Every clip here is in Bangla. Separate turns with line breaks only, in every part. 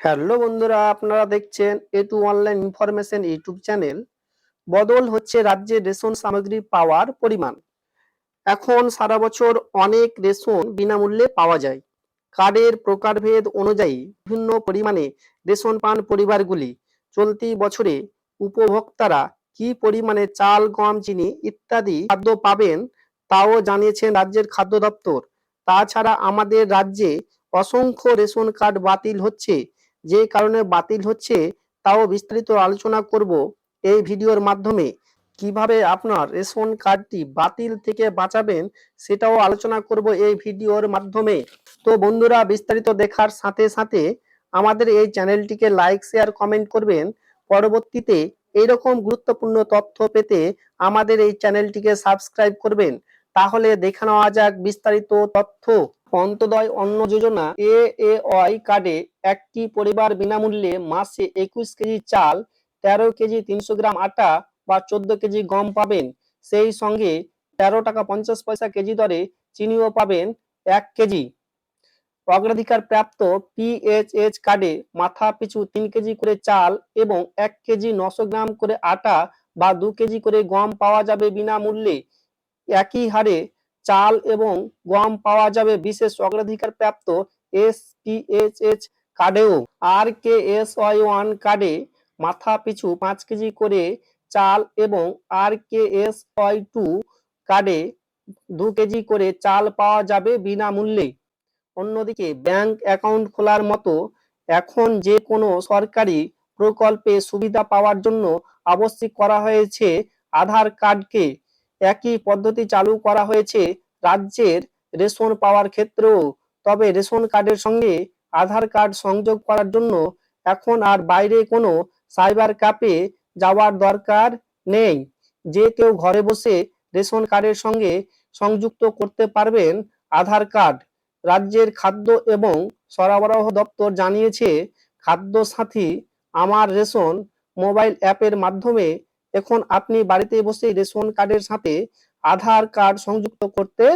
হ্যালো বন্ধুরা, আপনারা দেখছেন এটু অনলাইন ইনফরমেশন ইউটিউব চ্যানেল। বদল হচ্ছে রাজ্যের রেশন সামগ্রী পাওয়ার পরিমাণ। এখন সারা বছর অনেক রেশন বিনামূল্যে পাওয়া যায়। কার্ডের প্রকারভেদ অনুযায়ী বিভিন্ন পরিমাণে রেশন পান পরিবারগুলি। চলতি বছরে উপভোক্তারা কি পরিমাণে চাল, গম, চিনি ইত্যাদি খাদ্য পাবেন তাও জানিয়েছেন রাজ্যের খাদ্য দপ্তর। তাছাড়া আমাদের রাজ্যে অসংখ্য রেশন কার্ড বাতিল হচ্ছে। যে কারণে বাতিল হচ্ছে তাও বিস্তারিত আলোচনা করব এই ভিডিওর মাধ্যমে। কিভাবে আপনার রেশন কার্ডটি বাতিল থেকে বাঁচাবেন সেটাও আলোচনা করব এই ভিডিওর মাধ্যমে। তো বন্ধুরা, বিস্তারিত দেখার সাথে সাথে আমাদের এই চ্যানেলটিকে লাইক, শেয়ার, কমেন্ট করবেন। পরবর্তীতে এইরকম গুরুত্বপূর্ণ তথ্য পেতে আমাদের এই চ্যানেলটিকে সাবস্ক্রাইব করবেন। তাহলে দেখে নেওয়া যাক বিস্তারিত তথ্য। অন্তোদয় অন্ন যোজনা এএওয়াই কার্ডে একটি পরিবার বিনামূল্যে মাসে 21 কেজি চাল, 13 কেজি 300 গ্রাম আটা বা 14 কেজি গম পাবেন। সেই সঙ্গে 13 টাকা 50 পয়সা কেজি দরে চিনিও পাবেন 1 কেজি। অগ্রাধিকার প্রাপ্ত পিএইচএইচ কার্ডে মাথা পিছু 3 কেজি করে চাল এবং 1 কেজি 900 গ্রাম করে আটা বা 2 কেজি করে গম পাওয়া যাবে বিনামূল্যে। একই হারে চাল এবং গম পাওয়া যাবে বিশেষ অগ্রাধিকার প্রাপ্ত এসপিএইচএইচ কার্ডেও। RKSY1 কার্ডে মাথা পিছু 5 কেজি করে চাল এবং RKSY2 কার্ডে 2 কেজি করে চাল পাওয়া যাবে বিনামূল্যে। অন্যদিকে ব্যাংক অ্যাকাউন্ট খোলার মতো এখন যে কোনো সরকারি প্রকল্পে সুবিধা পাওয়ার জন্য আবশ্যিক করা হয়েছে আধার কার্ডকে। একই পদ্ধতি চালু করা হয়েছে রাজ্যের রেশন পাওয়ার ক্ষেত্রেও। তবে রেশন কার্ডের সঙ্গে আধার কার্ড সংযোগ করার জন্য এখন আর বাইরে কোনো সাইবার ক্যাফে যাওয়ার দরকার নেই। যে কেউ ঘরে বসে রেশন কার্ডের সঙ্গে সংযুক্ত করতে পারবেন আধার কার্ড। রাজ্যের খাদ্য এবং সরবরাহ দপ্তর জানিয়েছে, খাদ্য সাথী আমার রেশন মোবাইল অ্যাপের মাধ্যমে এখন আপনি বাড়িতে বসে রেশন কার্ডের সাথে আধার কার্ড সংযুক্ত করতে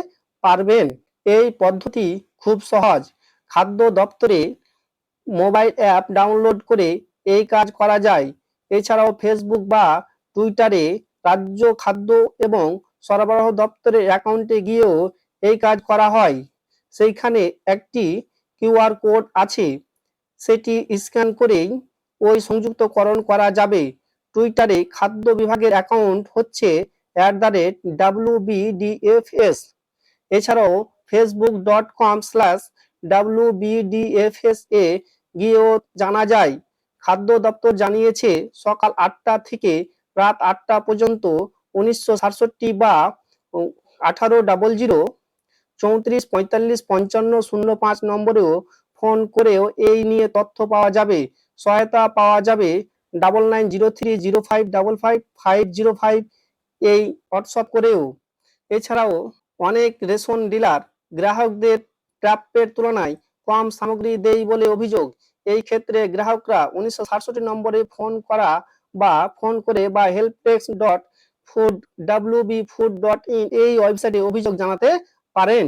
পারবেন। এই পদ্ধতি খুব সহজ। খাদ্য দপ্তরে মোবাইল অ্যাপ ডাউনলোড করে এই কাজ করা যায়। এছাড়াও ফেসবুক বা টুইটারে রাজ্য খাদ্য এবং সরবরাহ দপ্তরের অ্যাকাউন্টে গিয়েও এই কাজ করা হয়। সেইখানে একটি কিউআর কোড আছে, সেটি স্ক্যান করেই ওই সংযুক্তকরণ করা যাবে। টুইটারে খাদ্য বিভাগের অ্যাকাউন্ট হচ্ছে @wbdfs। এছাড়াও facebook.com/wbdfs এ গিয়েও জানা যায়। খাদ্য দপ্তর জানিয়েছে, সকাল 8টা থেকে রাত 8টা পর্যন্ত 1967 বা 1800 34 45 55 05 নম্বরেও ফোন করেও এই নিয়ে তথ্য পাওয়া যাবে। সহায়তা পাওয়া যাবে 9903055505 এই হোয়াটসঅ্যাপ করেও। এছাড়াও অনেক রেশন ডিলার গ্রাহকদের প্রাপ্যের তুলনায় কম সামগ্রী দেয় বলে অভিযোগ। এই ক্ষেত্রে গ্রাহকরা 1967 নম্বরে ফোন করে বা helpdesk.food wbfood.in এই ওয়েবসাইটে অভিযোগ জানাতে পারেন।